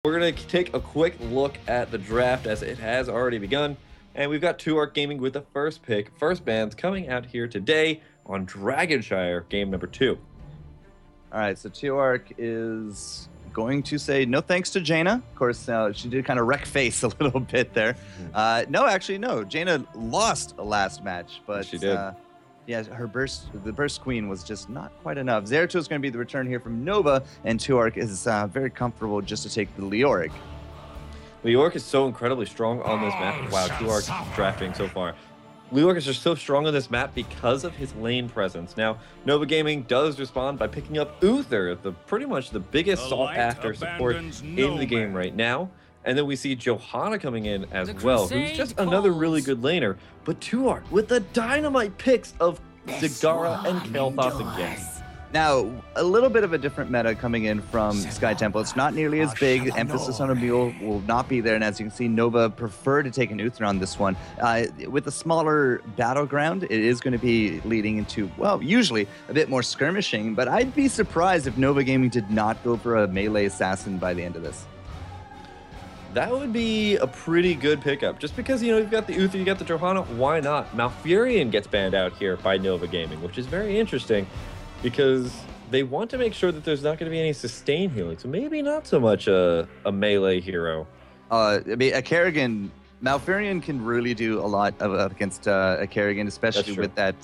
We're going to take a quick look at the draft as it has already begun. And we've got 2Ark Gaming with the first pick. First bands coming out here today on Dragonshire, game number 2. All right, so 2Ark is going to say no thanks to Jaina. Of course, she did kind of wreck face a little bit there. No. Jaina lost the last match, but she did. Yeah, the burst queen was just not quite enough. Zeratul is going to be the return here from Nova, and 2Ark is very comfortable just to take the Leoric. Leoric is so incredibly strong on this map. Wow, 2Ark drafting so far. Leoric is just so strong on this map because of his lane presence. Now, Nova Gaming does respond by picking up Uther, pretty much the biggest sought-after support in the game right now. And then we see Johanna coming in as well, who's just another really good laner. But 2Ark with the dynamite picks of Zagara and Kael'thas again. Now, a little bit of a different meta coming in from Sky Temple. It's not nearly as big. Emphasis on a mule will not be there. And as you can see, Nova prefer to take an Uther on this one. With a smaller battleground, it is going to be leading into, well, usually a bit more skirmishing. But I'd be surprised if Nova Gaming did not go for a melee assassin by the end of this. That would be a pretty good pickup. Just because, you've got the Uther, you got the Johanna, why not? Malfurion gets banned out here by Nova Gaming, which is very interesting because they want to make sure that there's not going to be any sustain healing. So maybe not so much a melee hero. I mean, a Kerrigan, Malfurion can really do a lot against a Kerrigan, especially with that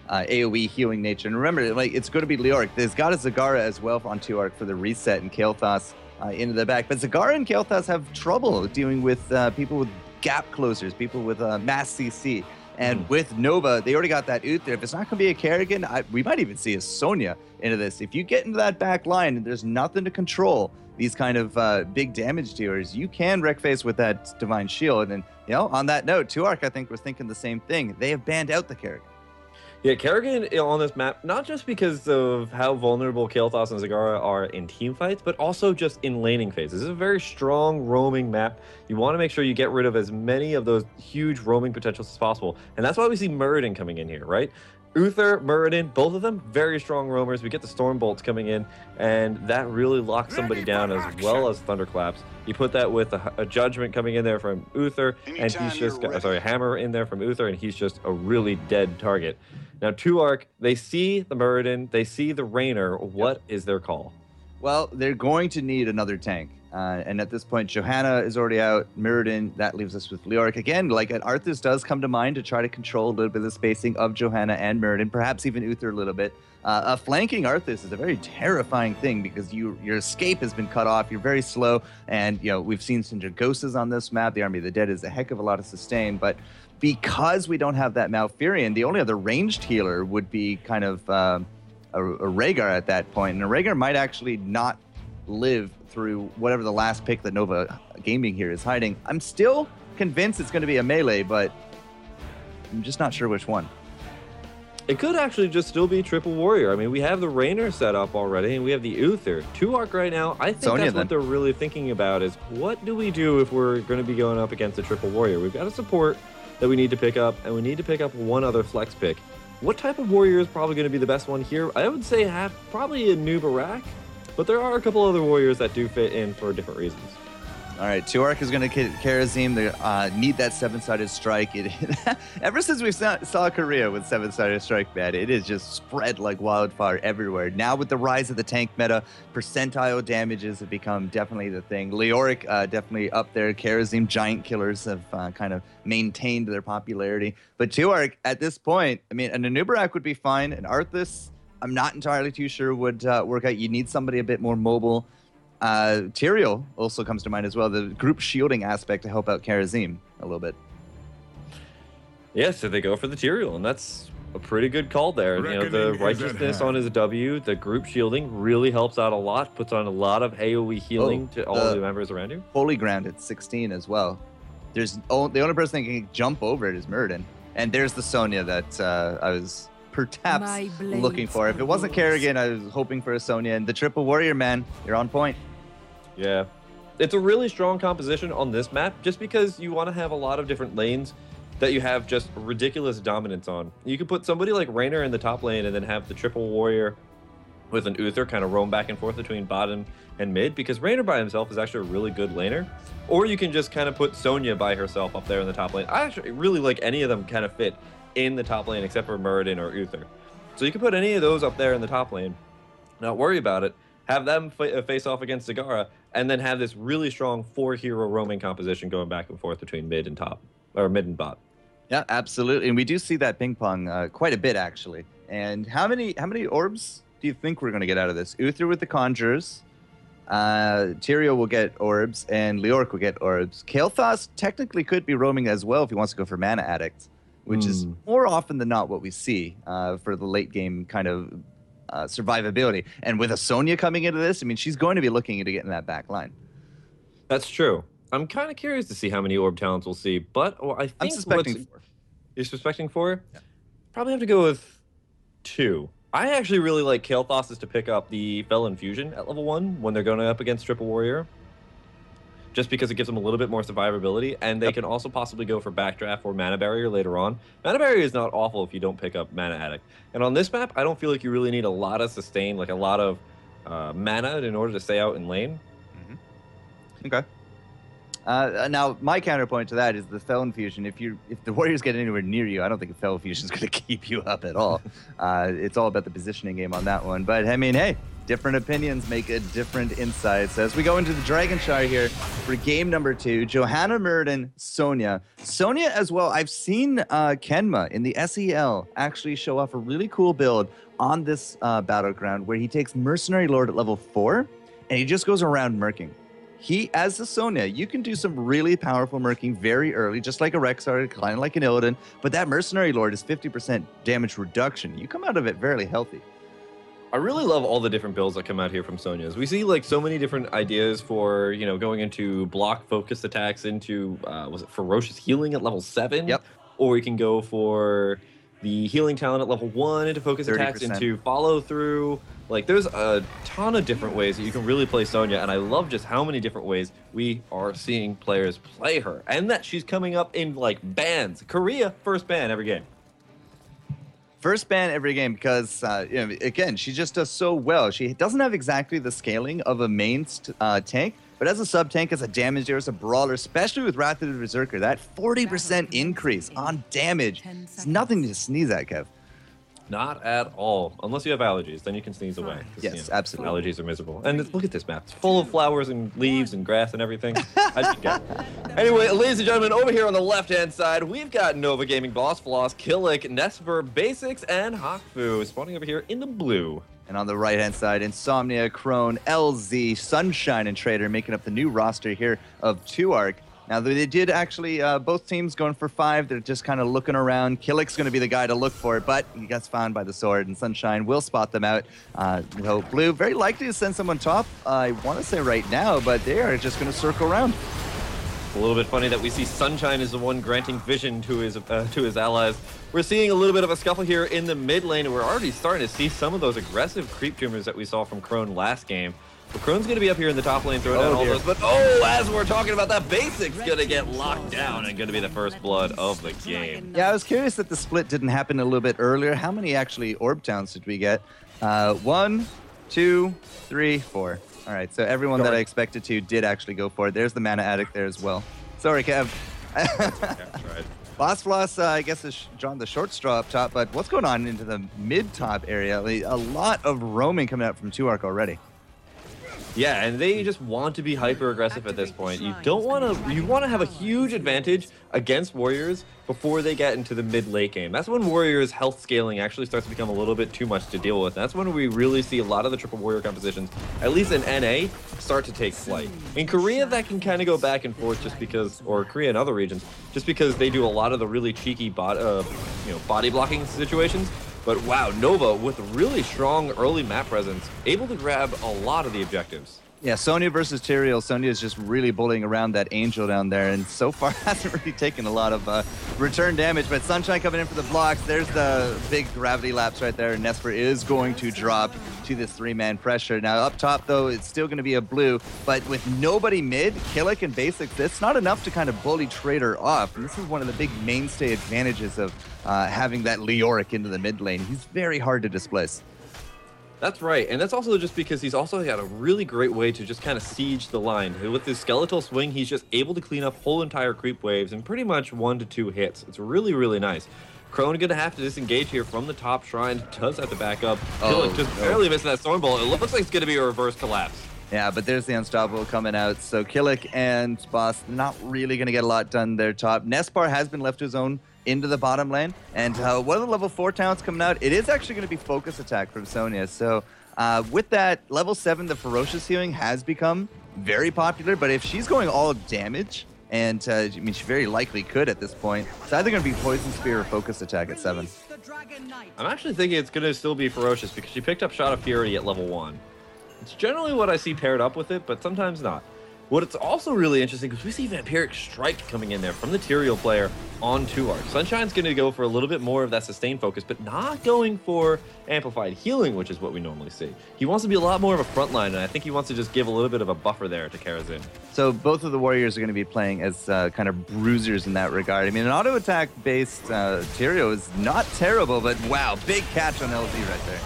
AoE healing nature. And remember, it's going to be Leoric. There's got a Zagara as well on 2Ark for the reset and Kael'thas into the back. But Zagara and Kael'thas have trouble dealing with people with gap closers, people with mass CC. And with Nova, they already got that Uther. If it's not going to be a Kerrigan, we might even see a Sonya into this. If you get into that back line and there's nothing to control these kind of big damage dealers, you can wreck face with that Divine Shield. And, on that note, 2Ark, I think, was thinking the same thing. They have banned out the Kerrigan. Yeah, Kerrigan on this map, not just because of how vulnerable Kael'thas and Zagara are in team fights, but also just in laning phases. This is a very strong roaming map. You want to make sure you get rid of as many of those huge roaming potentials as possible. And that's why we see Muradin coming in here, right? Uther, Muradin, both of them, very strong roamers. We get the Storm Bolts coming in, and that really locks somebody down as well as Thunderclaps. You put that with a Judgment coming in there from Uther, and he's just got, Hammer in there from Uther, and he's just a really dead target. Now, 2Ark, they see the Muradin, they see the Raynor. What is their call? Well, they're going to need another tank. And at this point, Johanna is already out. Muradin, that leaves us with Leoric. Again, like an Arthas does come to mind to try to control a little bit of the spacing of Johanna and Muradin, perhaps even Uther a little bit. A flanking Arthas is a very terrifying thing because your escape has been cut off. You're very slow. And, we've seen some Dragosas on this map. The Army of the Dead is a heck of a lot of sustain. But because we don't have that Malfurion, the only other ranged healer would be kind of a Rhaegar at that point. And a Rhaegar might actually not live through whatever the last pick that Nova Gaming here is hiding. I'm still convinced it's going to be a melee, but I'm just not sure which one. It could actually just still be Triple Warrior. I mean, we have the Raynor set up already, and we have the Uther. 2Ark right now, I think Sonya, that's what they're really thinking about is what do we do if we're going to be going up against a Triple Warrior? We've got a support that we need to pick up, and we need to pick up one other flex pick. What type of warrior is probably going to be the best one here? I would say probably a new Barak, but there are a couple other warriors that do fit in for different reasons. All right, 2Ark is going to get Kharazim. They need that seven-sided strike. Ever since we saw Korea with seven-sided strike, man, it is just spread like wildfire everywhere. Now with the rise of the tank meta, percentile damages have become definitely the thing. Leoric definitely up there. Kharazim giant killers have kind of maintained their popularity. But 2Ark at this point, I mean, an Anubarak would be fine. An Arthas, I'm not entirely too sure would work out. You need somebody a bit more mobile. Tyrael also comes to mind as well, the group shielding aspect to help out Kharazim a little bit. Yeah, so they go for the Tyrael, and that's a pretty good call there. The righteousness on his W, the group shielding really helps out a lot, puts on a lot of AoE healing to all the members around you. Holy Ground at 16 as well. The only person that can jump over it is Muradin. And there's the Sonya that I was perhaps looking for. If it wasn't Kerrigan, I was hoping for a Sonya. And the Triple Warrior, man, you're on point. Yeah. It's a really strong composition on this map just because you want to have a lot of different lanes that you have just ridiculous dominance on. You could put somebody like Raynor in the top lane and then have the Triple Warrior with an Uther kind of roam back and forth between bottom and mid, because Raynor by himself is actually a really good laner. Or you can just kind of put Sonya by herself up there in the top lane. I actually really like any of them kind of fit in the top lane except for Muradin or Uther. So you can put any of those up there in the top lane, not worry about it, have them face off against Zagara, and then have this really strong 4-hero roaming composition going back and forth between mid and top, or mid and bot. Yeah, absolutely. And we do see that ping pong quite a bit, actually. And how many orbs do you think we're going to get out of this? Uther with the Conjurers, Tyrael will get orbs, and Leoric will get orbs. Kael'thas technically could be roaming as well if he wants to go for Mana Addict, which is more often than not what we see for the late game kind of survivability. And with a Sonya coming into this, I mean, she's going to be looking to get in that back line. That's true. I'm kind of curious to see how many orb talents we'll see, but I think I'm suspecting 4. You're suspecting 4? Yeah. Probably have to go with 2. I actually really like Kael'thas to pick up the Fel Infusion at level 1 when they're going up against Triple Warrior, just because it gives them a little bit more survivability, and they can also possibly go for Backdraft or Mana Barrier later on. Mana Barrier is not awful if you don't pick up Mana Addict. And on this map, I don't feel like you really need a lot of sustain, like a lot of mana in order to stay out in lane. Okay. Now, my counterpoint to that is the Fel Infusion. If the Warriors get anywhere near you, I don't think a Fel Infusion is going to keep you up at all. It's all about the positioning game on that one. But, I mean, hey, different opinions make a different insight. So as we go into the Dragonshire here for game number 2, Johanna, Muradin, Sonya. Sonya as well. I've seen Kenma in the SEL actually show off a really cool build on this battleground where he takes Mercenary Lord at level 4, and he just goes around murking. He, as a Sonya, you can do some really powerful murking very early, just like a Rexxar, kind of like an Illidan, but that Mercenary Lord is 50% damage reduction. You come out of it fairly healthy. I really love all the different builds that come out here from Sonya's. We see like so many different ideas for, going into block focused attacks into, was it Ferocious Healing at level 7? Yep. Or you can go for the Healing Talent at level 1 into focus 30%. attacks into follow through. Like, there's a ton of different ways that you can really play Sonya, and I love just how many different ways we are seeing players play her, and that she's coming up in, like, bans. Korea, first ban every game. First ban every game because, again, she just does so well. She doesn't have exactly the scaling of a main tank, but as a sub-tank, as a damage dealer, as a brawler, especially with Wrath of the Berserker, that 40% increase on damage is nothing to sneeze at, Kev. Not at all. Unless you have allergies, then you can sneeze away. Yes, absolutely. Allergies are miserable. And look at this map. It's full of flowers and leaves and grass and everything. Anyway, ladies and gentlemen, over here on the left-hand side, we've got Nova Gaming, Boss Floss, Killick, Nesper, Basics, and Hawkfu spawning over here in the blue. And on the right-hand side, Insomnia, Crone, LZ, Sunshine, and Trader making up the new roster here of 2ARC. Now, they did actually, both teams going for 5. They're just kind of looking around. Killick's going to be the guy to look for, but he gets found by the sword, and Sunshine will spot them out. Blue, very likely to send someone top, I want to say right now, but they are just going to circle around. A little bit funny that we see Sunshine is the one granting vision to his allies. We're seeing a little bit of a scuffle here in the mid lane, and we're already starting to see some of those aggressive creep tumors that we saw from Crone last game. But Crone's going to be up here in the top lane throwing down all those. But as we're talking about that, Basic's going to get locked down and going to be the first blood of the game. Yeah, I was curious that the split didn't happen a little bit earlier. How many actually orb towns did we get? 1, 2, 3, 4. All right, so everyone that I expected to did actually go for it. There's the Mana Addict there as well. Sorry, Kev. That's right. Boss Floss, I guess, is drawn the short straw up top, but what's going on into the mid-top area? A lot of roaming coming out from 2ARC already. Yeah, and they just want to be hyper aggressive at this point. You want to have a huge advantage against Warriors before they get into the mid-late game. That's when Warriors' health scaling actually starts to become a little bit too much to deal with. That's when we really see a lot of the triple Warrior compositions, at least in NA, start to take flight. In Korea, that can kind of go back and forth just because, or Korea and other regions, just because they do a lot of the really cheeky body blocking situations. But wow, Nova with really strong early map presence, able to grab a lot of the objectives. Yeah, Sonya versus Tyrael. Sonya is just really bullying around that Angel down there, and so far hasn't really taken a lot of return damage. But Sunshine coming in for the blocks. There's the big gravity lapse right there. Nesper is going to drop to this 3-man pressure. Now up top, though, it's still going to be a blue, but with nobody mid, Killick and Basics, that's not enough to kind of bully Trader off. And this is one of the big mainstay advantages of having that Leoric into the mid lane. He's very hard to displace. That's right, and that's also just because he's also got a really great way to just kind of siege the line. With his skeletal swing, he's just able to clean up whole entire creep waves in pretty much 1 to 2 hits. It's really, really nice. Crone gonna have to disengage here from the top shrine. Does have to back up. Killick just barely missing that storm bolt. It looks like it's gonna be a reverse collapse. Yeah, but there's the Unstoppable coming out. So Killick and Boss not really going to get a lot done there top. Nespar has been left to his own into the bottom lane. And one of the level 4 talents coming out, it is actually going to be Focus Attack from Sonya. So with that, level 7, the Ferocious Healing has become very popular. But if she's going all damage, and I mean, she very likely could at this point, it's either going to be Poison Spear or Focus Attack at 7. I'm actually thinking it's going to still be Ferocious because she picked up Shot of Fury at level 1. It's generally what I see paired up with it, but sometimes not. What it's also really interesting is we see Vampiric Strike coming in there from the Tyrael player on 2-Arc. Sunshine's going to go for a little bit more of that sustained focus, but not going for Amplified Healing, which is what we normally see. He wants to be a lot more of a frontline, and I think he wants to just give a little bit of a buffer there to Karazin. So both of the Warriors are going to be playing as kind of bruisers in that regard. I mean, an auto attack based Tyrael is not terrible, but wow, big catch on LZ right there.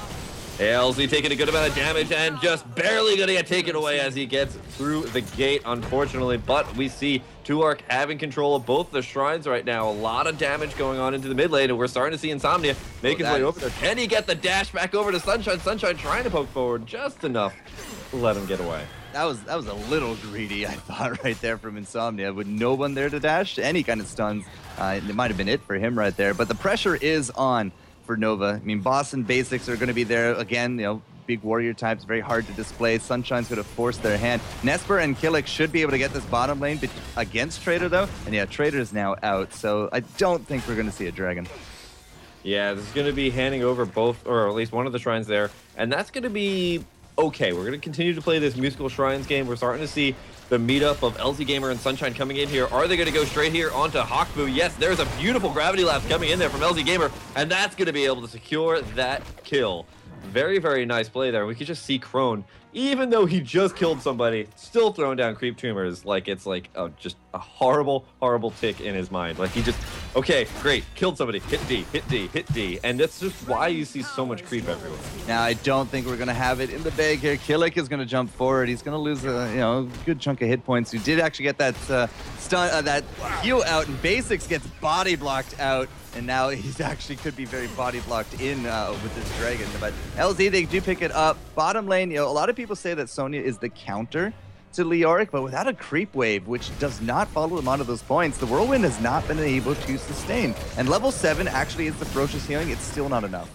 LZ taking a good amount of damage and just barely going to get taken away as he gets through the gate, unfortunately. But we see 2-Arc having control of both the shrines right now. A lot of damage going on into the mid lane, and we're starting to see Insomnia make his way over there. Can he get the dash back over to Sunshine? Sunshine trying to poke forward just enough to let him get away. That was a little greedy, I thought, right there from Insomnia. With no one there to dash, any kind of stuns, it might have been it for him right there. But the pressure is on for Nova. I mean, boss and basics are going to be there again. You know, big warrior types, very hard to display. Sunshine's going to force their hand. Nesper and Killick should be able to get this bottom lane against Trader though, and yeah, Trader's now out. So I don't think we're going to see a dragon. Yeah, this is going to be handing over both, or at least one of the shrines there, and that's going to be okay. We're going to continue to play this musical shrines game. We're starting to see the meetup of LZ Gamer and Sunshine coming in here. Are they going to go straight here onto Hawkfu? Yes, there's a beautiful gravity lapse coming in there from LZ Gamer, and that's going to be able to secure that kill. Very, very nice play there. We could just see Crone, even though he just killed somebody, still throwing down creep tumors like it's like just a horrible, horrible tick in his mind. Like he just, okay, great, killed somebody, hit D, hit D, hit D. And that's just why you see so much creep everywhere. Now, I don't think we're going to have it in the bag here. Killick is going to jump forward. He's going to lose a good chunk of hit points. He did actually get that stun, that heal out, and Basics gets body blocked out. And now he's actually could be very body blocked in with this dragon. But LZ, they do pick it up. Bottom lane, a lot of people say that Sonya is the counter to Leoric, but without a creep wave, which does not follow them onto those points, the Whirlwind has not been able to sustain. And level 7 actually is the Ferocious Healing. It's still not enough.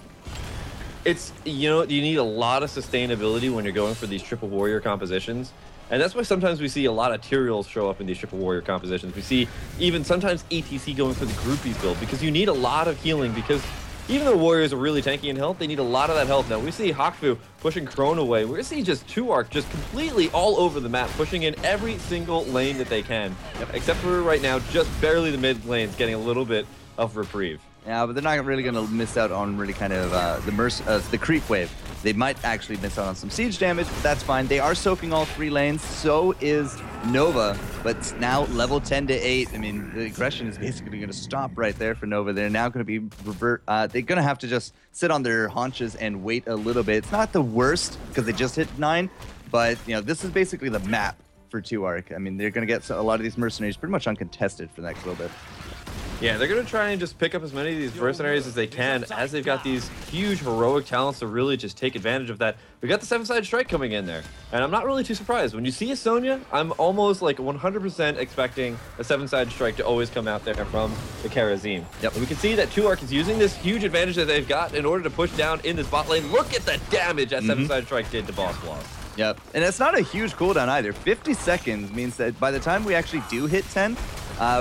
It's, you need a lot of sustainability when you're going for these triple warrior compositions. And that's why sometimes we see a lot of Tyraels show up in these triple warrior compositions. We see even sometimes ATC going for the groupies build because you need a lot of healing, because even though warriors are really tanky in health, they need a lot of that health. Now we see Hawkfu pushing Crone away. We're going to see just 2-Arc just completely all over the map, pushing in every single lane that they can. Except for right now, just barely the mid lanes getting a little bit of reprieve. Yeah, but they're not really going to miss out on really kind of the creep wave. They might actually miss out on some siege damage, but that's fine. They are soaking all 3 lanes. So is Nova, but now level 10 to 8. I mean, the aggression is basically going to stop right there for Nova. They're now going to be they're going to have to just sit on their haunches and wait a little bit. It's not the worst because they just hit 9, but this is basically the map for 2-Arc. I mean, they're going to get a lot of these mercenaries pretty much uncontested for the next little bit. Yeah, they're going to try and just pick up as many of these mercenaries as they can, as they've got these huge heroic talents to really just take advantage of that. We got the 7-sided strike coming in there, and I'm not really too surprised. When you see a Sonya, I'm almost like 100% expecting a 7-sided strike to always come out there from the Karazim. Yep. And we can see that 2-Arc is using this huge advantage that they've got in order to push down in this bot lane. Look at the damage that 7-sided strike did to Boss Bloss. Yep, and it's not a huge cooldown either. 50 seconds means that by the time we actually do hit 10,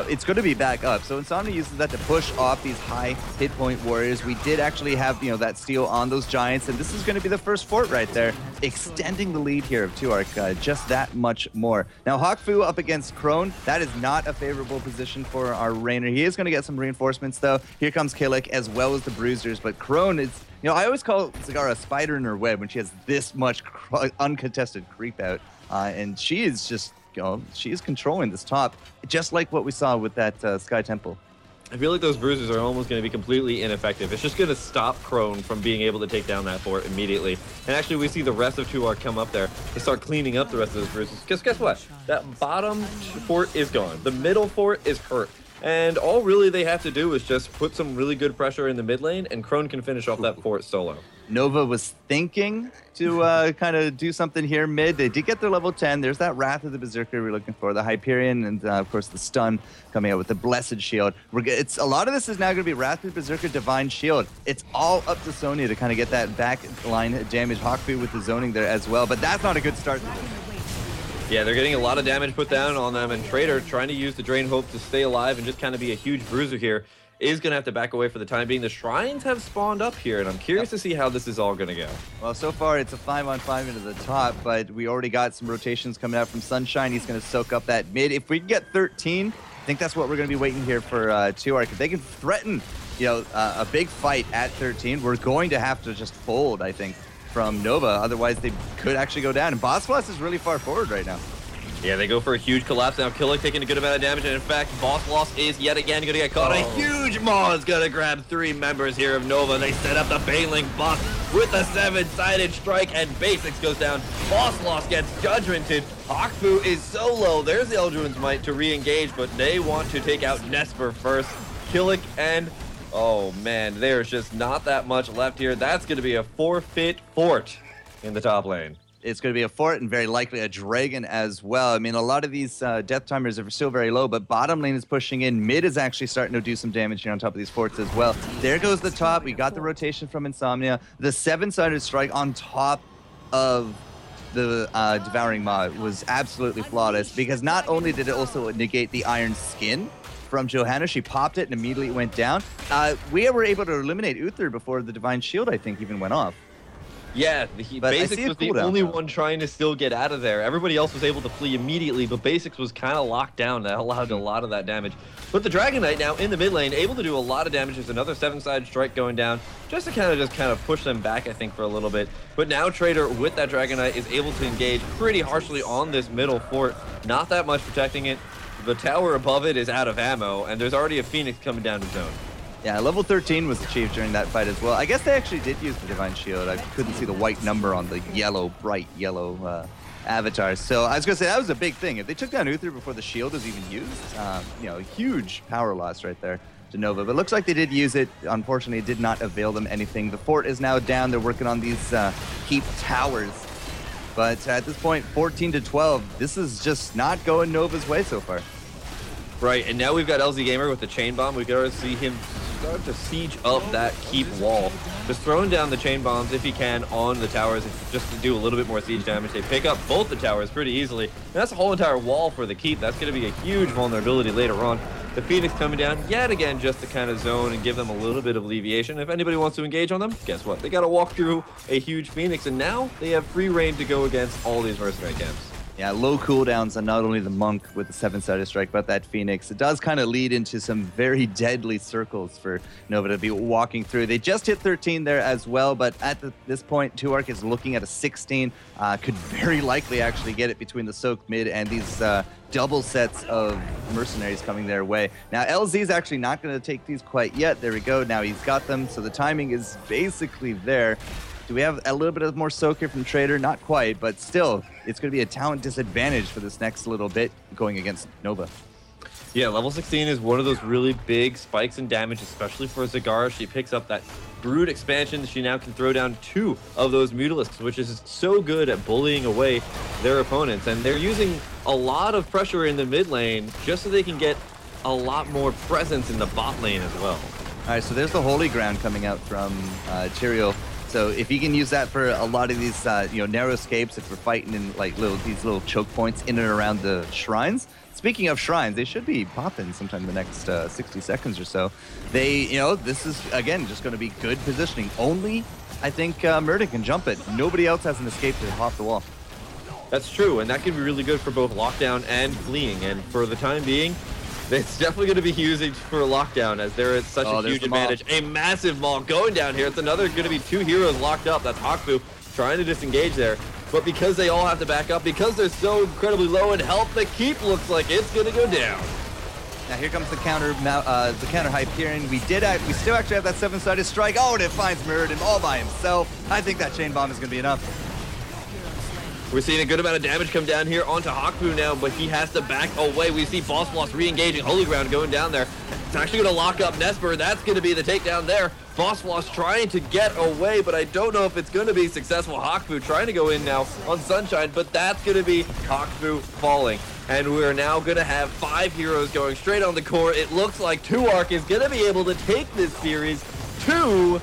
it's going to be back up. So Insomnia uses that to push off these high hit point warriors. We did actually have, that steal on those giants, and this is going to be the first fort right there, extending the lead here of 2-Arc just that much more. Now, Hawkfu up against Crone, that is not a favorable position for our Rainer. He is going to get some reinforcements, though. Here comes Killick as well as the Bruisers, but Crone is... I always call Zagara a spider in her web when she has this much uncontested creep out, and she is just... she is controlling this top, just like what we saw with that Sky Temple. I feel like those bruisers are almost going to be completely ineffective. It's just going to stop Crone from being able to take down that fort immediately. And actually, we see the rest of 2R come up there to start cleaning up the rest of those bruisers. Because guess what? That bottom fort is gone. The middle fort is hurt. And all really they have to do is just put some really good pressure in the mid lane, and Crone can finish off that fort solo. Nova was thinking to kind of do something here mid. They did get their level 10. There's that Wrath of the Berserker we're looking for, the Hyperion, and of course the stun coming out with the Blessed Shield. It's a lot of this is now going to be Wrath of the Berserker, Divine Shield. It's all up to Sonya to kind of get that back line damage. Hawkfu with the zoning there as well, but that's not a good start to this. Yeah, they're getting a lot of damage put down on them, and Trader, trying to use the Drain Hope to stay alive and just kind of be a huge bruiser here, is going to have to back away for the time being. The Shrines have spawned up here, and I'm curious to see how this is all going to go. Well, so far it's a 5-on-5 into the top, but we already got some rotations coming out from Sunshine. He's going to soak up that mid. If we can get 13, I think that's what we're going to be waiting here for 2R. If they can threaten, a big fight at 13, we're going to have to just fold, I think, from Nova. Otherwise, they could actually go down. And Boss Blast is really far forward right now. Yeah, they go for a huge collapse now. Killick taking a good amount of damage, and in fact, Boss Loss is yet again going to get caught. A huge maw is going to grab 3 members here of Nova. They set up the Baneling buff with a 7-sided strike, and Basics goes down. Boss Loss gets judgmented. Hawkfu is so low. There's the Eldruin's Might to re-engage, but they want to take out Nesper first. Killick and... oh man, there's just not that much left here. That's going to be a forfeit fort in the top lane. It's going to be a fort and very likely a dragon as well. I mean, a lot of these death timers are still very low, but bottom lane is pushing in. Mid is actually starting to do some damage here on top of these forts as well. There goes the top. We got the rotation from Insomnia. The 7-sided strike on top of the Devouring Maw was absolutely flawless, because not only did it also negate the Iron Skin from Johanna, she popped it and immediately went down. We were able to eliminate Uther before the Divine Shield, I think, even went off. Yeah, Basics was the only one trying to still get out of there. Everybody else was able to flee immediately, but Basics was kind of locked down. That allowed a lot of that damage. But the Dragon Knight now in the mid lane, able to do a lot of damage. There's another 7-sided strike going down, just to kind of push them back, I think, for a little bit. But now Trader, with that Dragon Knight, is able to engage pretty harshly on this middle fort. Not that much protecting it. The tower above it is out of ammo, and there's already a Phoenix coming down to zone. Yeah, level 13 was achieved during that fight as well. I guess they actually did use the Divine Shield. I couldn't see the white number on the yellow, bright yellow avatar. So I was going to say, that was a big thing. If they took down Uther before the shield was even used, huge power loss right there to Nova. But it looks like they did use it. Unfortunately, it did not avail them anything. The fort is now down. They're working on these keep towers. But at this point, 14-12, this is just not going Nova's way so far. Right, and now we've got LZ Gamer with the chain bomb. We gotta see him start to siege up that keep wall. Just throwing down the chain bombs if he can on the towers, just to do a little bit more siege damage. They pick up both the towers pretty easily. And that's a whole entire wall for the keep. That's gonna be a huge vulnerability later on. The Phoenix coming down yet again just to kind of zone and give them a little bit of alleviation. If anybody wants to engage on them, guess what? They gotta walk through a huge Phoenix, and now they have free reign to go against all these mercenary camps. Yeah, low cooldowns on not only the Monk with the 7-sided strike, but that Phoenix. It does kind of lead into some very deadly circles for Nova to be walking through. They just hit 13 there as well, but at this point, 2Arc is looking at a 16. Could very likely actually get it between the Soak mid and these double sets of mercenaries coming their way. Now, LZ is actually not going to take these quite yet. There we go. Now he's got them, so the timing is basically there. Do we have a little bit of more soak here from Trader? Not quite, but still, it's going to be a talent disadvantage for this next little bit going against Nova. Yeah, level 16 is one of those really big spikes in damage, especially for Zagara. She picks up that Brood expansion. She now can throw down 2 of those Mutalisks, which is so good at bullying away their opponents. And they're using a lot of pressure in the mid lane just so they can get a lot more presence in the bot lane as well. All right, so there's the Holy Ground coming out from Tyrael. So if you can use that for a lot of these, narrow escapes, if we're fighting in like these little choke points in and around the shrines. Speaking of shrines, they should be popping sometime in the next 60 seconds or so. This is again just going to be good positioning. Only, I think, Murden can jump it. Nobody else has an escape to hop the wall. That's true, and that can be really good for both lockdown and fleeing. And for the time being, it's definitely going to be used for lockdown, as there is such a huge advantage. A massive maul going down here. It's another going to be 2 heroes locked up. That's Hawkfu trying to disengage there. But because they all have to back up, because they're so incredibly low in health, the keep looks like it's going to go down. Now here comes the counter Hyperion. We still actually have that 7-sided strike. Oh, and it finds Mirrodin all by himself. I think that chain bomb is going to be enough. We're seeing a good amount of damage come down here onto Hakufu now, but he has to back away. We see Boss Floss re-engaging Holy Ground going down there. It's actually going to lock up Nesper. That's going to be the takedown there. Boss Floss trying to get away, but I don't know if it's going to be successful. Hakufu trying to go in now on Sunshine, but that's going to be Hakufu falling. And we're now going to have 5 heroes going straight on the core. It looks like 2Arc is going to be able to take this series 2-0.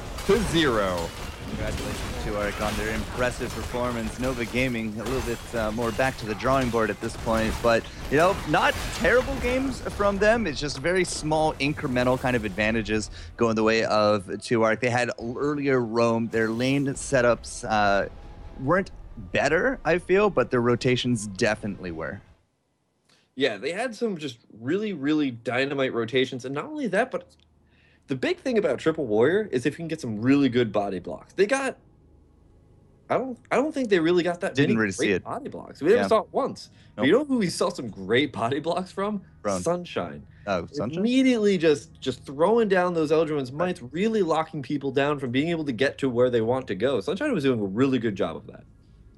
Congratulations to 2Arc on their impressive performance. Nova Gaming a little bit more back to the drawing board at this point, but you know, not terrible games from them. It's just very small incremental kind of advantages going the way of 2Arc. They had earlier roam. Their lane setups weren't better, I feel, but their rotations definitely were. Yeah, they had some just really, really dynamite rotations, and not only that, but the big thing about Triple Warrior is if you can get some really good body blocks. They got, I don't think they really got that Didn't many really see it. body blocks. We never saw it once. Nope. But you know who we saw some great body blocks from? Sunshine. Oh, Sunshine? Immediately just throwing down those Eldritch Mites, really locking people down from being able to get to where they want to go. Sunshine was doing a really good job of that.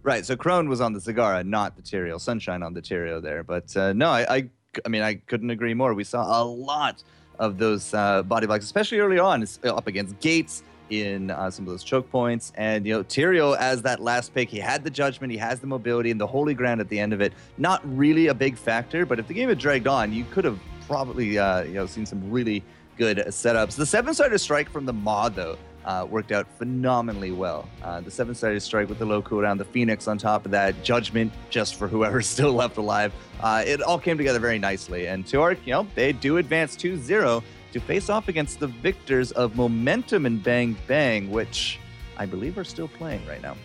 Right, so Crone was on the Zagara, not the Tyrael. Sunshine on the Tyrael there. But no, I mean, I couldn't agree more. We saw a lot of those body blocks, especially early on, up against Gates in some of those choke points. And, you know, Tyrael as that last pick, he had the judgment, he has the mobility, and the Holy Ground at the end of it. Not really a big factor, but if the game had dragged on, you could have probably, you know, seen some really good setups. The 7-sided strike from the mod, though, worked out phenomenally well. The 7-sided strike with the low cooldown, the Phoenix on top of that, Judgment just for whoever's still left alive. It all came together very nicely. And 2Arc, you know, they do advance 2-0 to face off against the victors of Momentum and Bang Bang, which I believe are still playing right now.